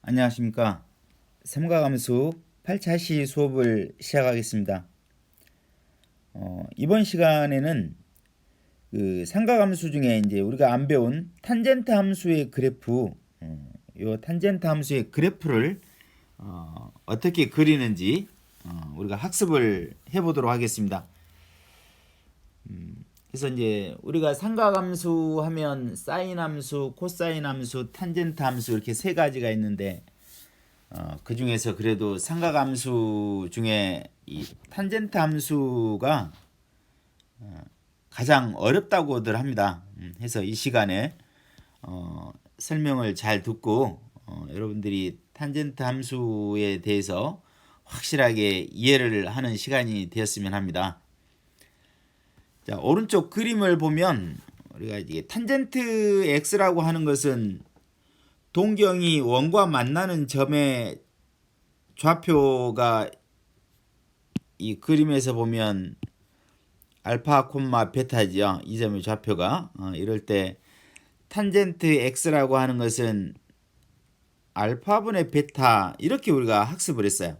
안녕하십니까. 삼각함수 8차시 수업을 시작하겠습니다. 이번 시간에는 그 삼각함수 중에 이제 우리가 안 배운 탄젠트 함수의 그래프, 요 탄젠트 함수의 그래프를 어떻게 그리는지 우리가 학습을 해보도록 하겠습니다. 그래서 이제 우리가 삼각함수 하면 사인 함수, 코사인 함수, 탄젠트 함수 이렇게 세 가지가 있는데 그 중에서 그래도 삼각함수 중에 이 탄젠트 함수가 가장 어렵다고들 합니다. 해서 이 시간에 설명을 잘 듣고 여러분들이 탄젠트 함수에 대해서 확실하게 이해를 하는 시간이 되었으면 합니다. 자, 오른쪽 그림을 보면 우리가 이게 탄젠트 x라고 하는 것은 동경이 원과 만나는 점의 좌표가 이 그림에서 보면 알파, 베타죠. 이 점의 좌표가 이럴 때 탄젠트 x라고 하는 것은 알파분의 베타 이렇게 우리가 학습을 했어요.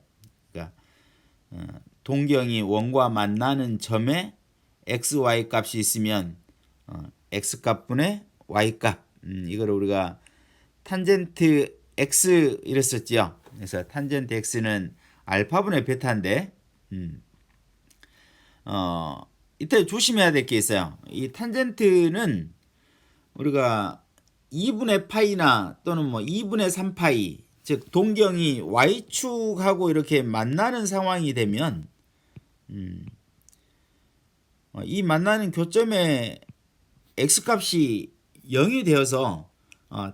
그러니까 동경이 원과 만나는 점에 x, y 값이 있으면 x 값분의 y 값 이걸 우리가 탄젠트 x 이랬었죠. 그래서 탄젠트 x는 알파분의 베타인데 이때 조심해야 될 게 있어요. 이 탄젠트는 우리가 2분의 파이나 또는 뭐 2분의 3파이 즉 동경이 y축하고 이렇게 만나는 상황이 되면 이 만나는 교점의 x값이 0이 되어서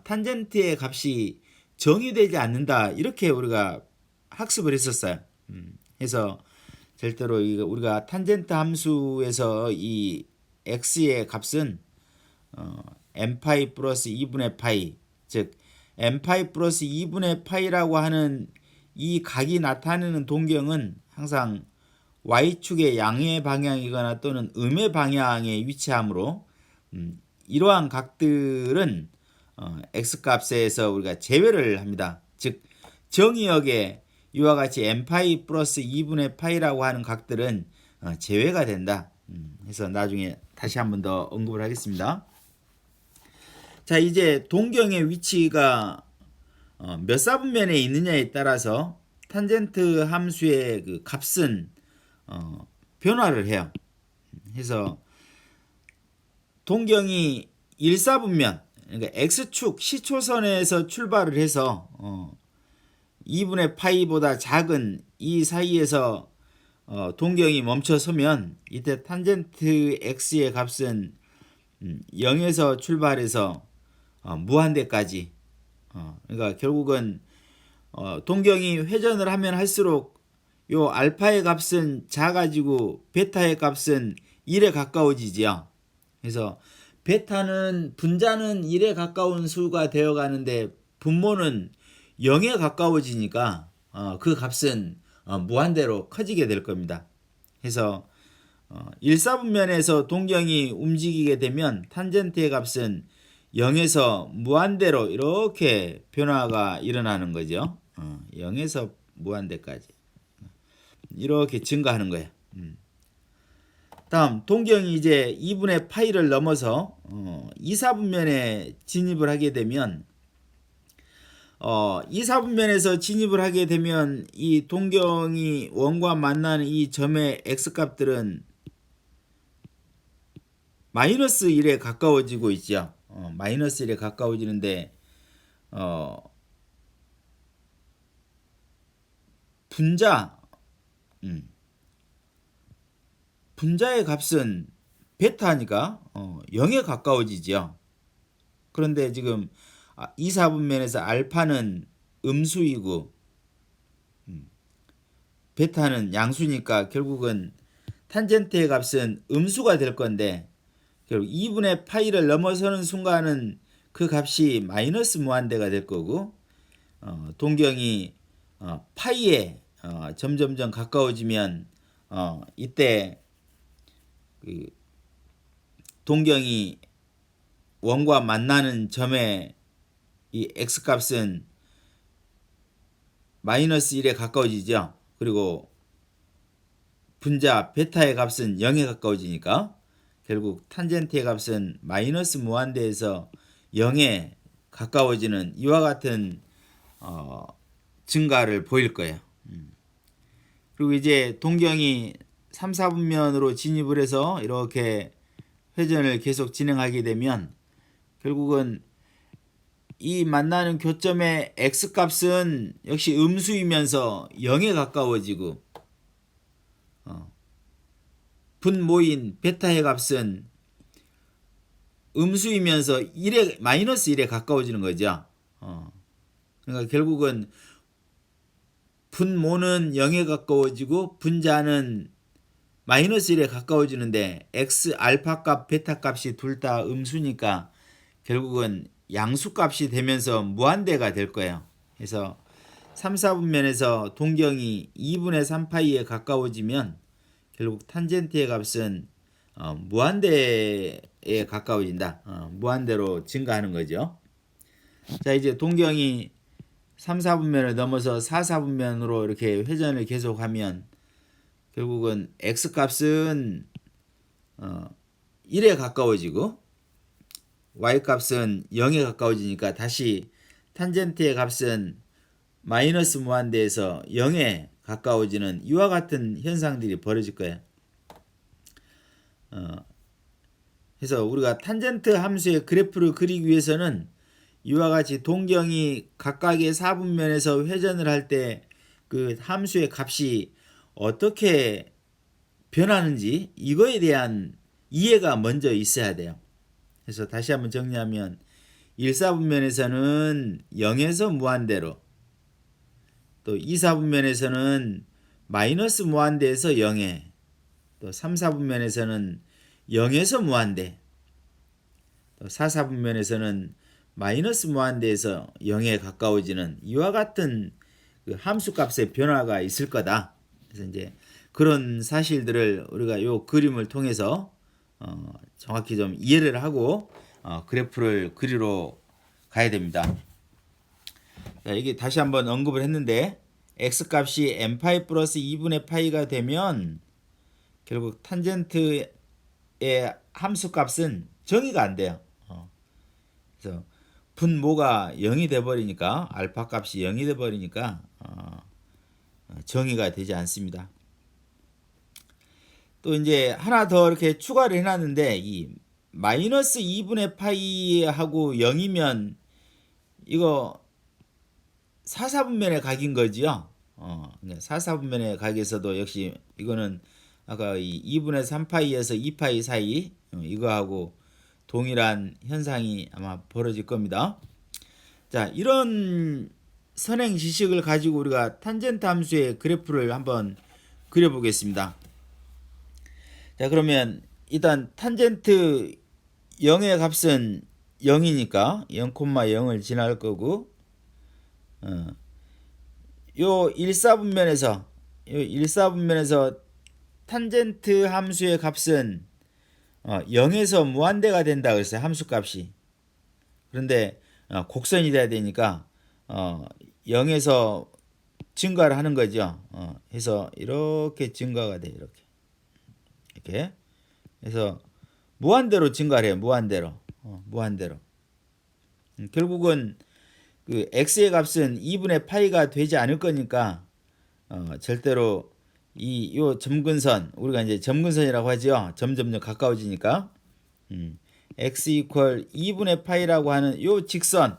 탄젠트의 값이 정의되지 않는다 이렇게 우리가 학습을 했었어요. 그래서 절대로 우리가 탄젠트 함수에서 이 x의 값은 n파이 플러스 2분의 파이 즉 n파이 플러스 2분의 파이라고 하는 이 각이 나타내는 동경은 항상 y축의 양의 방향이거나 또는 음의 방향에 위치하므로 이러한 각들은 x값에서 우리가 제외를 합니다. 즉 정의역에 이와 같이 n파이 플러스 2분의 파이라고 하는 각들은 제외가 된다. 해서 나중에 다시 한 번 더 언급을 하겠습니다. 자, 이제 동경의 위치가 몇 사분면에 있느냐에 따라서 탄젠트 함수의 그 값은 변화를 해요. 그래서 동경이 1사분면 그러니까 x축 시초선에서 출발을 해서 2분의 파이보다 작은 이 사이에서 동경이 멈춰서면 이때 탄젠트 x의 값은 0에서 출발해서 무한대까지 그러니까 결국은 동경이 회전을 하면 할수록 요 알파의 값은 작아지고 베타의 값은 1에 가까워지죠. 그래서 베타는 분자는 1에 가까운 수가 되어 가는데 분모는 0에 가까워지니까 그 값은 무한대로 커지게 될 겁니다. 그래서 1사분면에서 동경이 움직이게 되면 탄젠트의 값은 0에서 무한대로 이렇게 변화가 일어나는 거죠. 0에서 무한대까지 이렇게 증가하는 거예요. 다음 동경이 이제 2분의 파이를 넘어서 2사분면에 진입을 하게 되면 2사분면에서 진입을 하게 되면 이 동경이 원과 만나는 이 점의 x값들은 마이너스 1에 가까워지고 있죠. 마이너스 1에 가까워지는데 분자의 값은 베타니까 0에 가까워지죠. 그런데 지금 2사분면에서 알파는 음수이고 베타는 양수니까 결국은 탄젠트의 값은 음수가 될 건데 결국 2분의 파이를 넘어서는 순간은 그 값이 마이너스 무한대가 될 거고 동경이 파이에 점점점 가까워지면 이때 그 동경이 원과 만나는 점의 이 x값은 마이너스 1에 가까워지죠. 그리고 분자 베타의 값은 0에 가까워지니까 결국 탄젠트의 값은 마이너스 무한대에서 0에 가까워지는 이와 같은 증가를 보일 거예요. 그리고 이제 동경이 3, 4분면으로 진입을 해서 이렇게 회전을 계속 진행하게 되면 결국은 이 만나는 교점의 x값은 역시 음수이면서 0에 가까워지고 분모인 베타의 값은 음수이면서 1에 마이너스 1에 가까워지는 거죠. 그러니까 결국은 분모는 0에 가까워지고 분자는 마이너스 1에 가까워지는데 x 알파 값 베타 값이 둘 다 음수니까 결국은 양수값이 되면서 무한대가 될 거예요. 그래서 3, 4분면에서 동경이 2분의 3파이에 가까워지면 결국 탄젠트의 값은 무한대에 가까워진다. 무한대로 증가하는 거죠. 자, 이제 동경이 3, 4분면을 넘어서 4, 4분면으로 이렇게 회전을 계속하면 결국은 x값은 1에 가까워지고 y값은 0에 가까워지니까 다시 탄젠트의 값은 마이너스 무한대에서 0에 가까워지는 이와 같은 현상들이 벌어질 거예요. 그래서 우리가 탄젠트 함수의 그래프를 그리기 위해서는 이와 같이 동경이 각각의 4분면에서 회전을 할 때 그 함수의 값이 어떻게 변하는지 이거에 대한 이해가 먼저 있어야 돼요. 그래서 다시 한번 정리하면 1, 4분면에서는 0에서 무한대로, 또 2, 4분면에서는 마이너스 무한대에서 0에, 또 3, 4분면에서는 0에서 무한대, 또 4, 4분면에서는 마이너스 무한대에서 0에 가까워지는 이와 같은 그 함수값의 변화가 있을 거다. 그래서 이제 그런 사실들을 우리가 이 그림을 통해서 정확히 좀 이해를 하고 그래프를 그리러 가야 됩니다. 자, 이게 다시 한번 언급을 했는데 x값이 n파이 플러스 2분의 파이가 되면 결국 탄젠트의 함수값은 정의가 안 돼요. 그래서 분모가 0이 돼버리니까 알파 값이 0이 돼버리니까 정의가 되지 않습니다. 또 이제 하나 더 이렇게 추가를 해놨는데 이 마이너스 2분의 파이하고 0이면 이거 4, 4분면의 각인 거지요. 4, 4분면의 각에서도 역시 이거는 아까 이 2분의 3파이에서 2파이 사이 이거하고 동일한 현상이 아마 벌어질 겁니다. 자, 이런 선행 지식을 가지고 우리가 탄젠트 함수의 그래프를 한번 그려보겠습니다. 자, 그러면 일단 탄젠트 0의 값은 0이니까 0,0을 지날 거고 요 1, 4분면에서 탄젠트 함수의 값은 0에서 무한대가 된다 그랬어요. 함수값이. 그런데 곡선이 돼야 되니까 0에서 증가를 하는 거죠. 해서 이렇게 증가가 돼. 이렇게. 그래서 무한대로 증가를 해요. 무한대로. 결국은 그 x의 값은 2분의 파이가 되지 않을 거니까 절대로 요 점근선, 우리가 이제 점근선이라고 하죠. 점점 가까워지니까 x 이퀄 2분의 파이라고 하는 요 직선,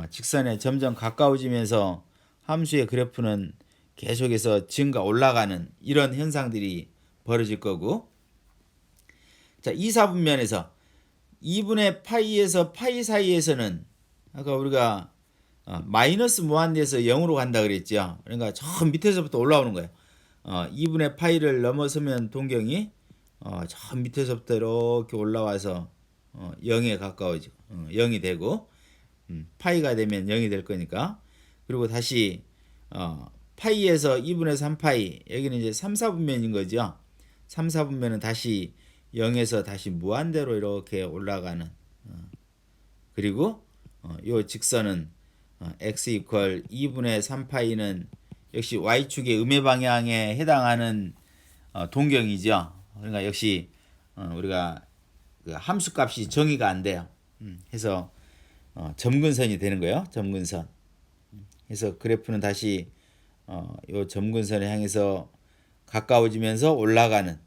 직선에 점점 가까워지면서 함수의 그래프는 계속해서 증가 올라가는 이런 현상들이 벌어질 거고, 자, 2, 4분면에서 2분의 파이에서 파이 사이에서는 아까 우리가 마이너스 무한대에서 0으로 간다 그랬죠. 그러니까 저 밑에서부터 올라오는 거예요. 2분의 파이를 넘어서면 동경이 저 밑에서부터 이렇게 올라와서 0에 가까워지고 0이 되고 파이가 되면 0이 될 거니까, 그리고 다시 파이에서 2분의 3파이, 여기는 이제 3, 4분면인 거죠. 3, 4분면은 다시 0에서 다시 무한대로 이렇게 올라가는, 그리고 요 직선은 x 이퀄 2분의 3파이는 역시 y축의 음의 방향에 해당하는 동경이죠. 그러니까 역시 우리가 그 함수값이 정의가 안 돼요. 해서 점근선이 되는 거예요. 점근선. 그래서 그래프는 다시 요 점근선을 향해서 가까워지면서 올라가는.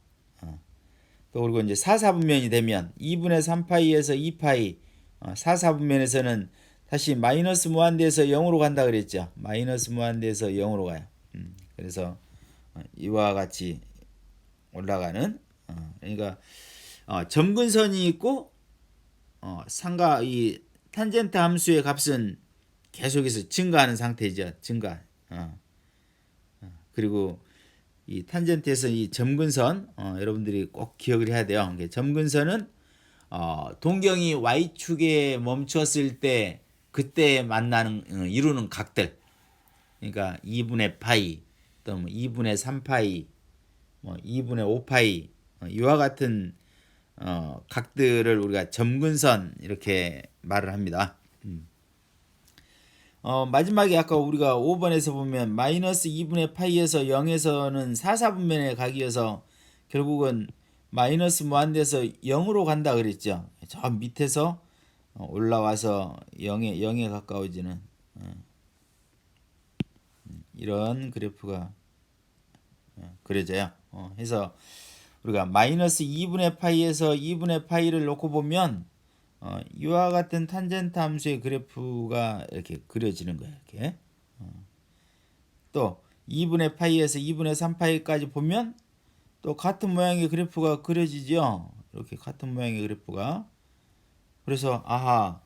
또 그리고 이제 4사분면이 되면 2분의 3파이에서 2파이 4사분면에서는 다시 마이너스 무한대에서 0으로 간다 그랬죠. 마이너스 무한대에서 0으로 가요. 그래서 이와 같이 올라가는 그러니까 점근선이 있고 상가 이 탄젠트 함수의 값은 계속해서 증가하는 상태죠. 증가. 그리고 이 탄젠트에서 이 점근선 여러분들이 꼭 기억을 해야 돼요. 점근선은 동경이 y축에 멈췄을 때 그때 만나는 이루는 각들. 그러니까 2분의 파이, 또 2분의 3파이, 2분의 5파이 이와 같은 각들을 우리가 점근선 이렇게 말을 합니다. 마지막에 아까 우리가 5번에서 보면 마이너스 2분의 파이에서 0에서는 4사분면의 각이어서 결국은 마이너스 무한대에서 0으로 간다 그랬죠. 저 밑에서 올라와서 0에 가까워지는 이런 그래프가 그려져요. 해서 우리가 마이너스 2분의 파이에서 2분의 파이를 놓고 보면 이와 같은 탄젠트 함수의 그래프가 이렇게 그려지는 거예요. 이렇게. 또 2분의 파이에서 2분의 3파이까지 보면 또 같은 모양의 그래프가 그려지죠. 이렇게 같은 모양의 그래프가. 그래서 아하,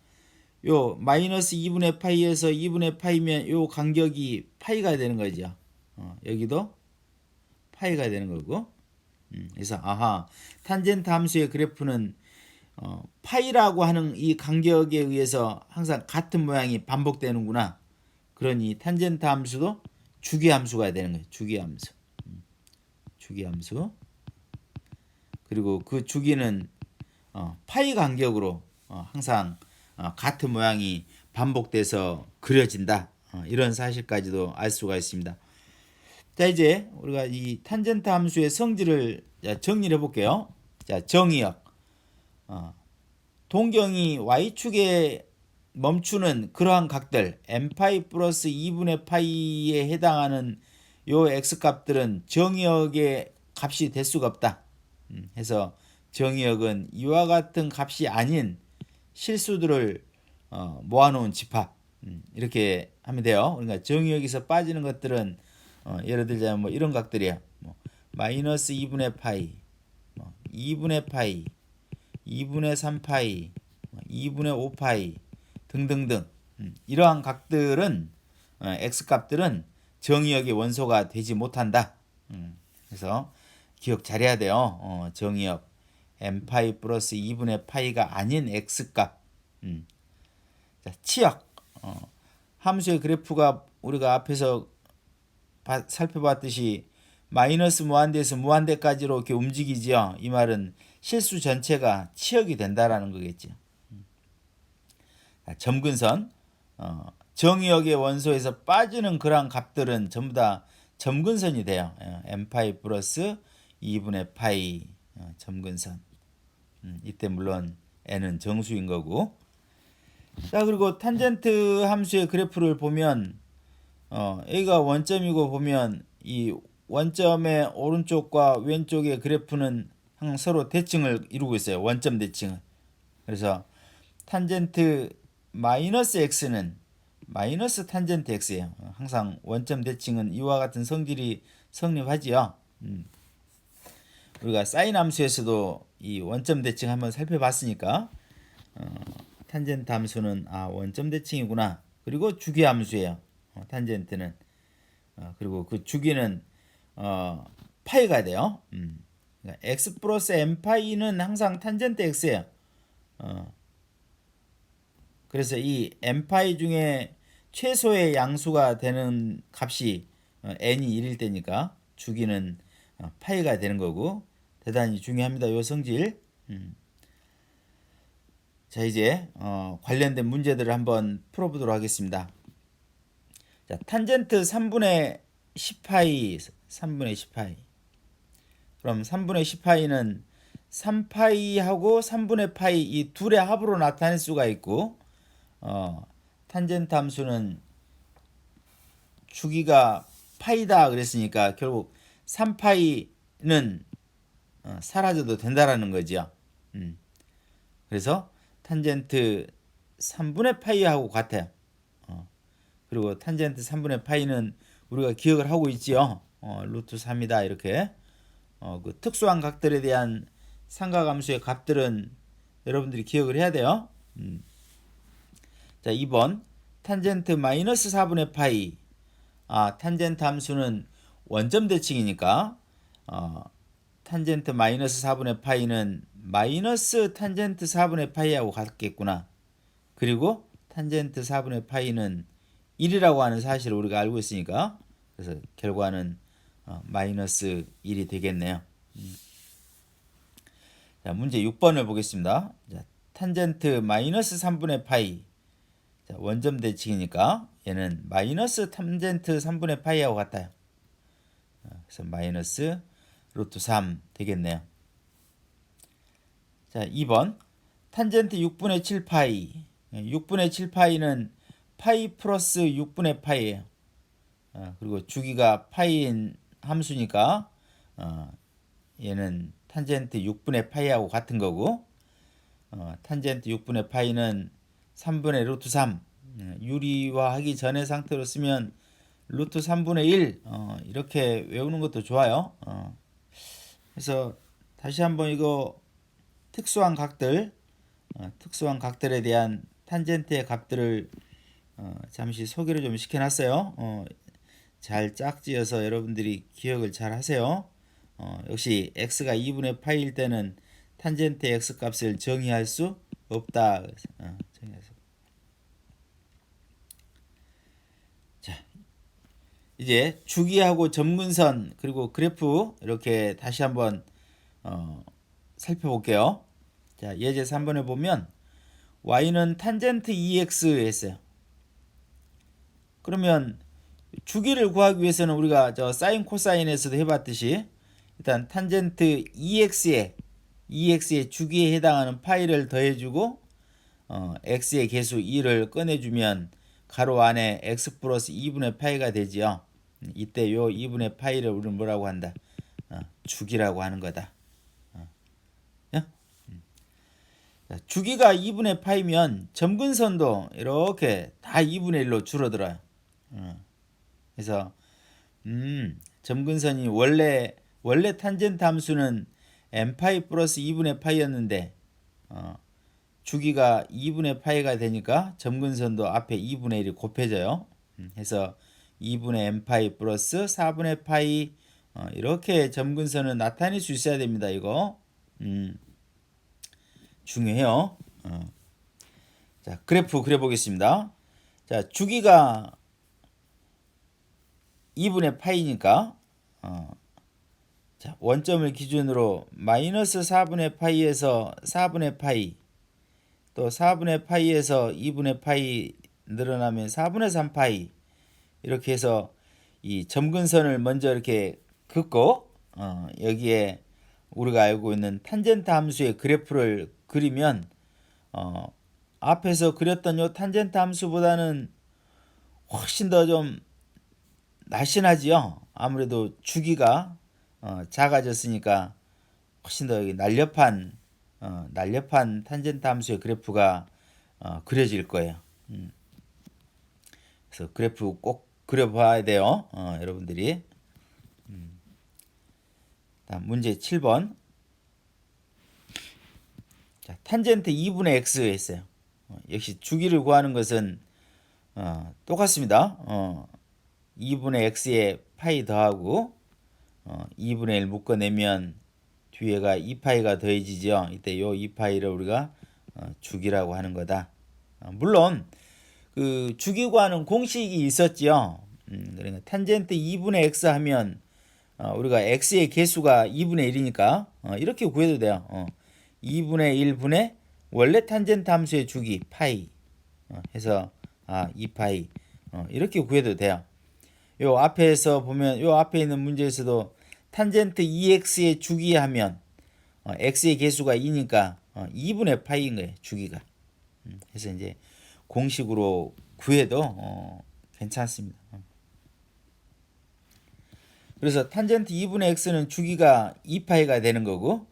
요 마이너스 2분의 파이에서 2분의 파이면 요 간격이 파이가 되는 거죠. 여기도 파이가 되는 거고. 그래서 아하, 탄젠트 함수의 그래프는 파이라고 하는 이 간격에 의해서 항상 같은 모양이 반복되는구나. 그러니 탄젠트 함수도 주기함수가 되는 거예요. 주기함수. 주기함수. 그리고 그 주기는 파이 간격으로 항상 같은 모양이 반복돼서 그려진다. 이런 사실까지도 알 수가 있습니다. 자, 이제 우리가 이 탄젠트 함수의 성질을 정리를 해볼게요. 자, 정의역. 동경이 y축에 멈추는 그러한 각들 n파이 플러스 2분의 파이에 해당하는 요 x값들은 정의역의 값이 될 수가 없다. 해서 정의역은 이와 같은 값이 아닌 실수들을 모아놓은 집합. 이렇게 하면 돼요. 그러니까 정의역에서 빠지는 것들은 예를 들자면 뭐 이런 각들이야. 마이너스 2분의 파이, 2분의 파이, 2분의 3파이, 2분의 5파이 등등등 이러한 각들은 x값들은 정의역의 원소가 되지 못한다. 그래서 기억 잘해야 돼요. 정의역 n파이 플러스 2분의 파이가 아닌 x값. 자, 치역 함수의 그래프가 우리가 앞에서 살펴봤듯이 마이너스 무한대에서 무한대까지로 이렇게 움직이죠. 이 말은 실수 전체가 치역이 된다라는 거겠죠. 점근선 정의역의 원소에서 빠지는 그러한 값들은 전부 다 점근선이 돼요. n파이 플러스 2분의 파이 점근선. 이때 물론 n은 정수인 거고. 자, 그리고 탄젠트 함수의 그래프를 보면 A가 원점이고 보면 이 원점의 오른쪽과 왼쪽의 그래프는 항상 서로 대칭을 이루고 있어요. 원점 대칭을. 그래서 탄젠트 마이너스 x는 마이너스 탄젠트 x예요. 항상 원점 대칭은 이와 같은 성질이 성립하지요. 우리가 사인 함수에서도 이 원점 대칭 한번 살펴봤으니까 탄젠트 함수는 원점 대칭이구나. 그리고 주기 함수예요. 탄젠트는 그리고 그 주기는 파이가 돼요. 그러니까 x 플러스 n 파이는 항상 탄젠트 x예요. 그래서 이 n 파이 중에 최소의 양수가 되는 값이 n이 1일 때니까 주기는 파이가 되는 거고 대단히 중요합니다. 요 성질. 자, 이제 관련된 문제들을 한번 풀어보도록 하겠습니다. 자, 탄젠트 3분의 10파이, 3분의 10파이. 그럼 3분의 10파이는 3파이하고 3분의 파이 이 둘의 합으로 나타낼 수가 있고, 탄젠트 함수는 주기가 파이다 그랬으니까 결국 3파이는 사라져도 된다라는 거죠. 그래서 탄젠트 3분의 파이하고 같아요. 그리고 탄젠트 3분의 파이는 우리가 기억을 하고 있지요. 루트 3이다 이렇게. 그 특수한 각들에 대한 삼각함수의 값들은 여러분들이 기억을 해야 돼요. 자, 2번 탄젠트 마이너스 4분의 파이. 탄젠트 함수는 원점 대칭이니까 탄젠트 마이너스 4분의 파이는 마이너스 탄젠트 4분의 파이하고 같겠구나. 그리고 탄젠트 4분의 파이는 1이라고 하는 사실을 우리가 알고 있으니까 그래서 결과는 마이너스 1이 되겠네요. 자, 문제 6번을 보겠습니다. 자, 탄젠트 마이너스 3분의 파이. 자, 원점 대칭이니까 얘는 마이너스 탄젠트 3분의 파이하고 같아요. 그래서 마이너스 루트 3 되겠네요. 자, 2번 탄젠트 6분의 7파이. 6분의 7파이는 파이 플러스 6분의 파이예요. 그리고 주기가 파이인 함수니까 얘는 탄젠트 6분의 파이하고 같은 거고, 탄젠트 6분의 파이는 3분의 루트 3, 유리화하기 전의 상태로 쓰면 루트 3분의 1 이렇게 외우는 것도 좋아요. 그래서 다시 한번 이거 특수한 각들, 특수한 각들에 대한 탄젠트의 값들을 잠시 소개를 좀 시켜놨어요. 잘 짝지어서 여러분들이 기억을 잘 하세요. 역시 x가 2분의 파이일 때는 탄젠트의 x 값을 정의할 수 없다. 정의해서. 자, 이제 주기하고 점근선 그리고 그래프 이렇게 다시 한번 살펴볼게요. 자, 예제 3번에 보면 y는 탄젠트 2x 했어요. 그러면 주기를 구하기 위해서는 우리가 저 사인 코사인에서도 해봤듯이 일단 탄젠트 2x의 주기에 해당하는 파이를 더해주고 x의 개수 2를 꺼내주면 가로 안에 x 플러스 2분의 파이가 되지요. 이때 요 2분의 파이를 우리는 뭐라고 한다? 주기라고 하는 거다. 주기가 2분의 파이면 점근선도 이렇게 다 2분의 1로 줄어들어요. 그래서 점근선이 원래 탄젠트 함수는 n파이 플러스 2분의 파이였는데 주기가 2분의 파이가 되니까 점근선도 앞에 2분의 1이 곱해져요. 해서 2분의 n파이 플러스 4분의 파이 이렇게 점근선은 나타낼 수 있어야 됩니다. 이거 중요해요. 자, 그래프 그려보겠습니다. 자, 주기가 2분의 파이니까 자, 원점을 기준으로 마이너스 4분의 파이에서 4분의 파이 또 4분의 파이에서 2분의 파이 늘어나면 4분의 3 파이 이렇게 해서 이 점근선을 먼저 이렇게 긋고 여기에 우리가 알고 있는 탄젠트 함수의 그래프를 그리면 앞에서 그렸던 요 탄젠트 함수보다는 훨씬 더 좀 날씬하지요. 아무래도 주기가 작아졌으니까 훨씬 더 날렵한 탄젠트 함수의 그래프가 그려질 거예요. 그래서 그래프 꼭 그려봐야 돼요. 여러분들이. 문제 7번. 자, 탄젠트 2분의 x 했어요. 역시 주기를 구하는 것은 똑같습니다. 2분의 x에 파이 더하고 2분의 1 묶어내면 뒤에가 2파이가 더해지죠. 이때 요 2파이를 우리가 주기라고 하는 거다. 물론 그 주기 구하는 공식이 있었죠. 그러니까 탄젠트 2분의 x 하면 우리가 x의 개수가 2분의 1이니까 이렇게 구해도 돼요. 2분의 1분의 원래 탄젠트 함수의 주기 파이 해서 2파이 이렇게 구해도 돼요. 요 앞에서 보면 요 앞에 있는 문제에서도 탄젠트 2x의 주기하면 x의 개수가 2니까 2분의 파이인 거예요. 주기가. 그래서 이제 공식으로 구해도 괜찮습니다. 그래서 탄젠트 2분의 x는 주기가 2파이가 되는 거고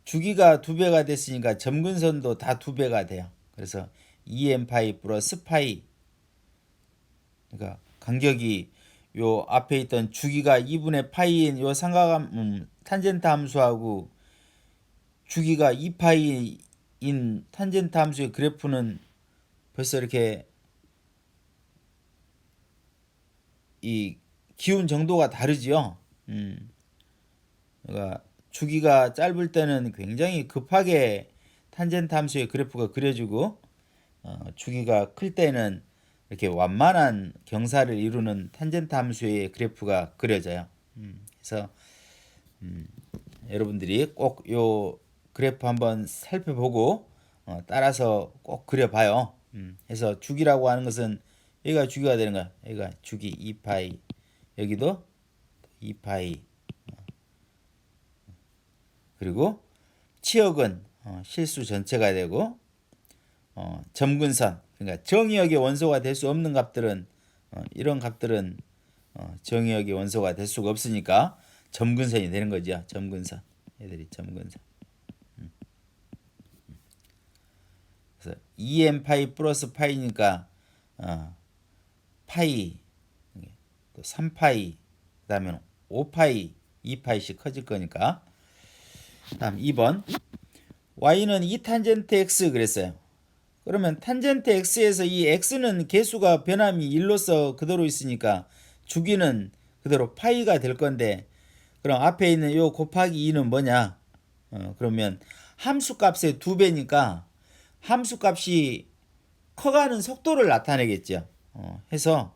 주기가 2배가 됐으니까 점근선도 다 2배가 돼요. 그래서 2n파이 플러스 파이. 그러니까 간격이 요 앞에 있던 주기가 2분의 파이인 요 삼각함 탄젠트 함수하고 주기가 2파이인 탄젠트 함수의 그래프는 벌써 이렇게 이 기운 정도가 다르지요. 그러니까 주기가 짧을 때는 굉장히 급하게 탄젠트 함수의 그래프가 그려지고 주기가 클 때는 이렇게 완만한 경사를 이루는 탄젠트 함수의 그래프가 그려져요. 그래서 여러분들이 꼭 요 그래프 한번 살펴보고 따라서 꼭 그려봐요. 그래서 주기라고 하는 것은 여기가 주기가 되는 거야. 여기가 주기 2파이, 여기도 2파이. 그리고 치역은 실수 전체가 되고 점근선, 그러니까 정의역의 원소가 될 수 없는 값들은 이런 값들은 정의역의 원소가 될 수가 없으니까 점근선이 되는 거죠. 점근선. 얘들이 점근선. 그래서 2n 파이 플러스 파이니까 파이, 또 3파이, 그다음에 5파이, 2파이씩 커질 거니까. 다음 2번. y는 2탄젠트 x 그랬어요. 그러면 탄젠트 x에서 이 x는 개수가 변함이 1로서 그대로 있으니까 주기는 그대로 파이가 될 건데, 그럼 앞에 있는 요 곱하기 2는 뭐냐? 그러면 함수값의 2배니까 함수값이 커가는 속도를 나타내겠죠. 해서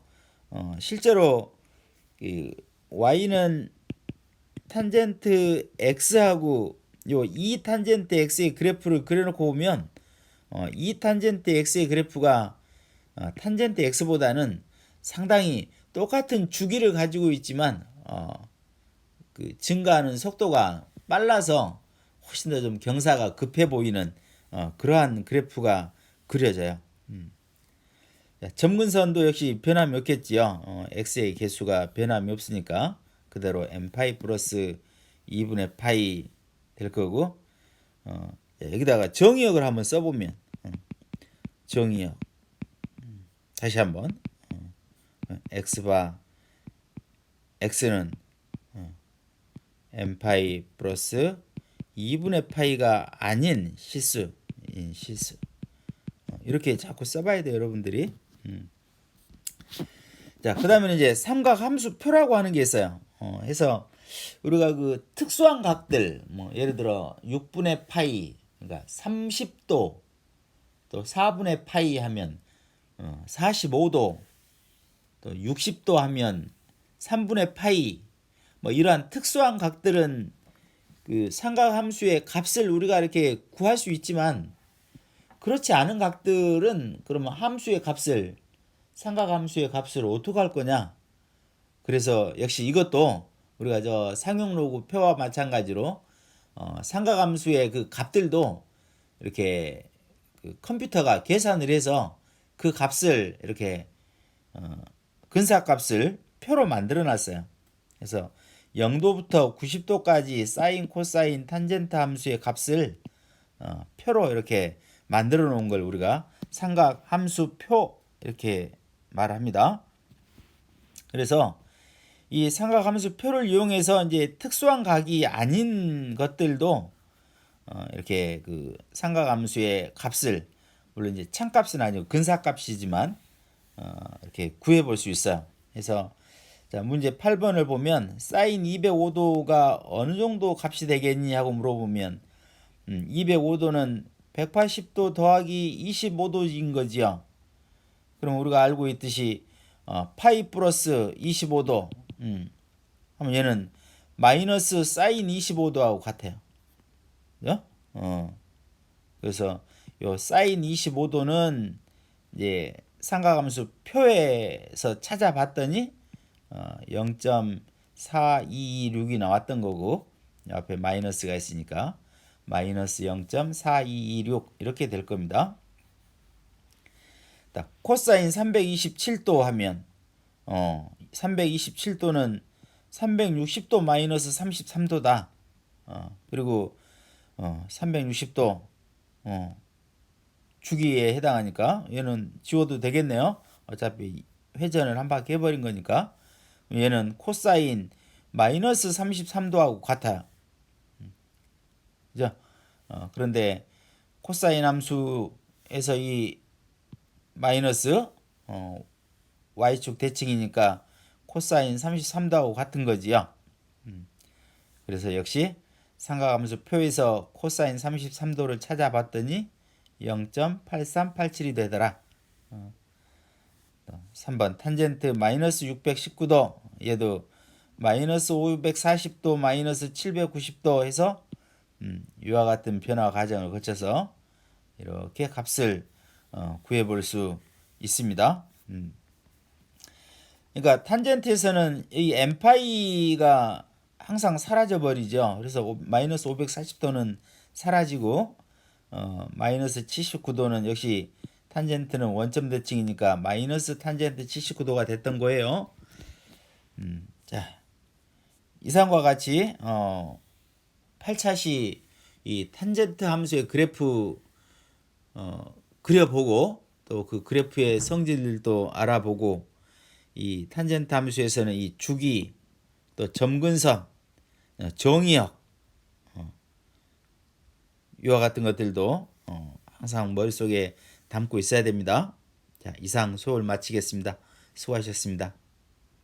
실제로 y는 탄젠트 x하고 요 2탄젠트 x의 그래프를 그려놓고 보면 2탄젠트 x의 그래프가 탄젠트 x보다는 상당히 똑같은 주기를 가지고 있지만 그 증가하는 속도가 빨라서 훨씬 더 좀 경사가 급해 보이는 그러한 그래프가 그려져요. 점근선도 역시 변함이 없겠지요. x의 개수가 변함이 없으니까 그대로 n파이 플러스 2분의 파이 될 거고, 여기다가 정의역을 한번 써보면 정의역 다시 한번 x바 x는 n파이 플러스 2분의 파이가 아닌 실수인 실수. 이렇게 자꾸 써봐야 돼요, 여러분들이. 자, 그 다음에 이제 삼각 함수표라고 하는 게 있어요. 해서 우리가 그 특수한 각들, 뭐 예를 들어 6분의 파이, 그러니까 30도, 또 4분의 파이 하면 45도, 또 60도 하면 3분의 파이, 뭐 이러한 특수한 각들은 그 삼각 함수의 값을 우리가 이렇게 구할 수 있지만, 그렇지 않은 각들은 그러면 함수의 값을, 삼각 함수의 값을 어떻게 할 거냐? 그래서 역시 이것도 우리가 저 상용로그 표와 마찬가지로 삼각 함수의 그 값들도 이렇게 그 컴퓨터가 계산을 해서 그 값을 이렇게 근사값을 표로 만들어 놨어요. 그래서 0도부터 90도까지 사인, 코사인, 탄젠트 함수의 값을 표로 이렇게 만들어 놓은 걸 우리가 삼각 함수표 이렇게 말합니다. 그래서 이 삼각 함수표를 이용해서 이제 특수한 각이 아닌 것들도 이렇게 그 삼각 함수의 값을, 물론 이제 참값은 아니고 근사값이지만 이렇게 구해 볼 수 있어요. 그래서 자, 문제 8번을 보면 사인 205도가 어느 정도 값이 되겠니 하고 물어보면 205도는 180도 더하기 25도인 거지요. 그럼 우리가 알고 있듯이 파이 플러스 25도 하면 얘는 마이너스 사인 25도하고 같아요. 그죠? 그래서 요 사인 25도는 이제 삼각함수 표에서 찾아봤더니 0.4226이 나왔던 거고 앞에 마이너스가 있으니까 마이너스 0.4226 이렇게 될 겁니다. 코사인 327도 하면 327도는 360도 마이너스 33도다. 그리고 360도 주기에 해당하니까 얘는 지워도 되겠네요. 어차피 회전을 한 바퀴 해버린 거니까 얘는 코사인 마이너스 33도하고 같아요. 그죠? 그런데 코사인 함수에서 이 마이너스 y축 대칭이니까 코사인 33도하고 같은 거지요. 그래서 역시 삼각함수 표에서 코사인 33도를 찾아봤더니 0.8387이 되더라. 3번 탄젠트 마이너스 619도 얘도 마이너스 540도 마이너스 790도 해서 이와 같은 변화 과정을 거쳐서 이렇게 값을 구해볼 수 있습니다. 그러니까 탄젠트에서는 이 n파이가 항상 사라져 버리죠. 그래서 마이너스 540도는 사라지고 마이너스 79도는 역시 탄젠트는 원점 대칭이니까 마이너스 탄젠트 79도가 됐던 거예요. 자, 이상과 같이 8차시 이 탄젠트 함수의 그래프 그려보고 또 그 그래프의 성질도 알아보고 이 탄젠트 함수에서는 이 주기 또 점근선 정의역 이와 같은 것들도 항상 머릿속에 담고 있어야 됩니다. 자, 이상 수업을 마치겠습니다. 수고하셨습니다.